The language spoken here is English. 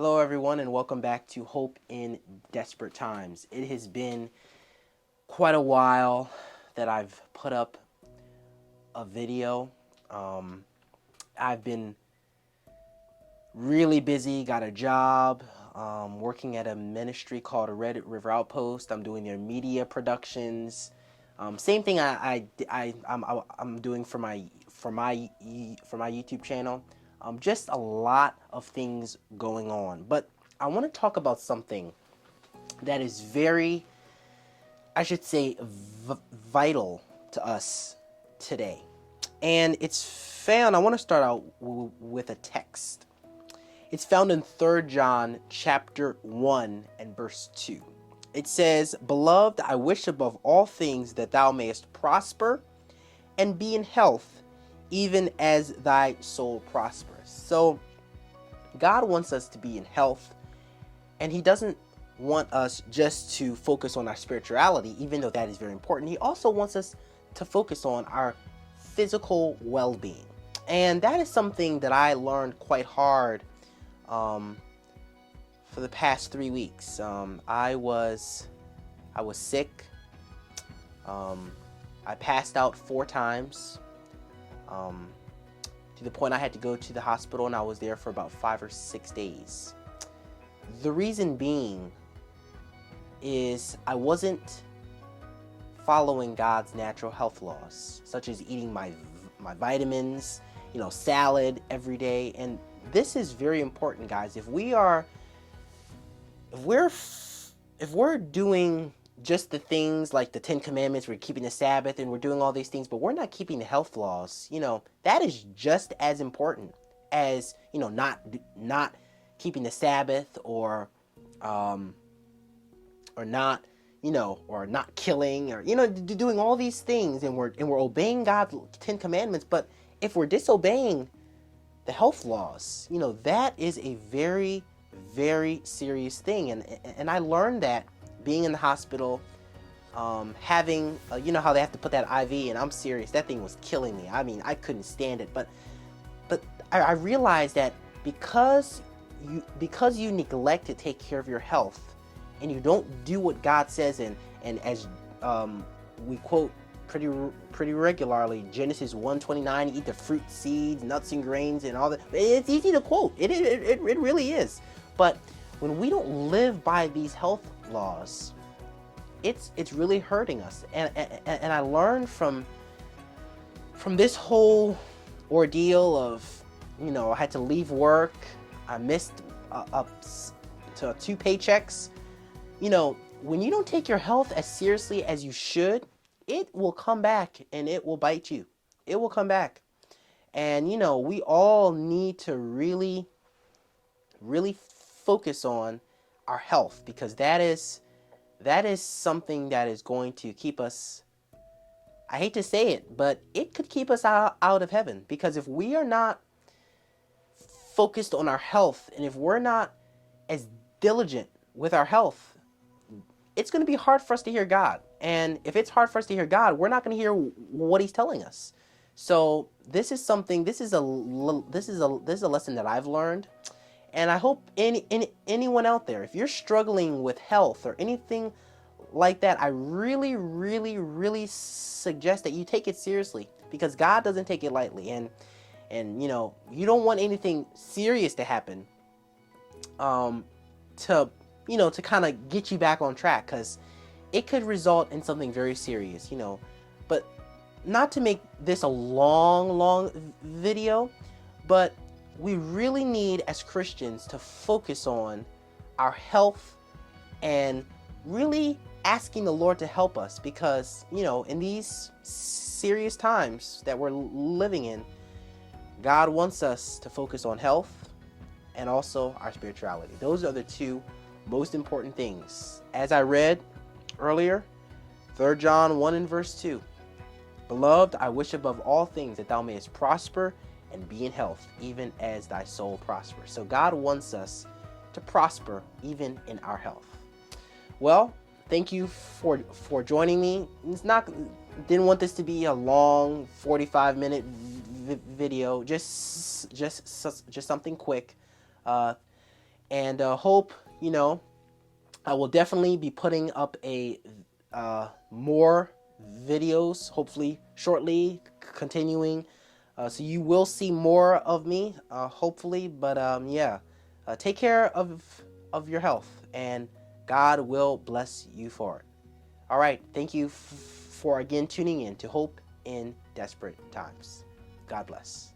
Hello, everyone, and welcome back to Hope in Desperate Times. It has been quite a while that I've put up a video. Um, I've been really busy, got a job, working at a ministry called Red River Outpost. I'm doing their media productions. Same thing I'm doing for my YouTube channel. Just a lot of things going on. But I want to talk about something that is very, I should say, vital to us today. And it's found, I want to start out with a text. It's found in 3 John chapter 1 and verse 2. It says, "Beloved, I wish above all things that thou mayest prosper and be in health, even as thy soul prospers." So God wants us to be in health, and he doesn't want us just to focus on our spirituality, even though that is very important. He also wants us to focus on our physical well-being. And that is something that I learned quite hard for the past 3 weeks. I was sick. I passed out 4 times, to the point I had to go to the hospital, and I was there for about 5 or 6 days. The reason being is I wasn't following God's natural health laws, such as eating my vitamins, salad every day. And this is very important, guys. If we're doing just the things like the 10 Commandments, we're keeping the Sabbath, and we're doing all these things, but we're not keeping the health laws, that is just as important as, not keeping the Sabbath, or not, or not killing, or, doing all these things, and we're obeying God's 10 Commandments. But if we're disobeying the health laws, that is a very, very serious thing. And I learned that being in the hospital, having, how they have to put that IV, and I'm serious, that thing was killing me. I mean, I couldn't stand it. But I realized that because you neglect to take care of your health, and you don't do what God says, and as we quote pretty regularly, Genesis 1:29, eat the fruit, seeds, nuts, and grains, and all that. It's easy to quote. It really is. But when we don't live by these health laws, it's really hurting us. And I learned from this whole ordeal of, I had to leave work. I missed up to 2 paychecks. When you don't take your health as seriously as you should, it will come back and it will bite you. It will come back. And, we all need to really, really focus on our health, because that is something that is going to keep us, I hate to say it, but it could keep us out of heaven. Because if we are not focused on our health, and if we're not as diligent with our health, it's going to be hard for us to hear God. And if it's hard for us to hear God, we're not going to hear what he's telling us. So this is a lesson that I've learned. And I hope anyone out there, if you're struggling with health or anything like that, I really, really, really suggest that you take it seriously, because God doesn't take it lightly. And you don't want anything serious to happen, to kind of get you back on track, because it could result in something very serious. But not to make this a long video, but we really need, as Christians, to focus on our health and really asking the Lord to help us, because, in these serious times that we're living in, God wants us to focus on health and also our spirituality. Those are the 2 most important things. As I read earlier, 3 John 1 and verse 2. "Beloved, I wish above all things that thou mayest prosper and be in health, even as thy soul prospers." So God wants us to prosper even in our health. Well, thank you for joining me. Didn't want this to be a long 45-minute video. Just something quick. And hope, I will definitely be putting up a more videos, hopefully shortly, continuing. So you will see more of me, hopefully. But yeah, take care of your health, and God will bless you for it. All right, thank you for again tuning in to Hope in Desperate Times. God bless.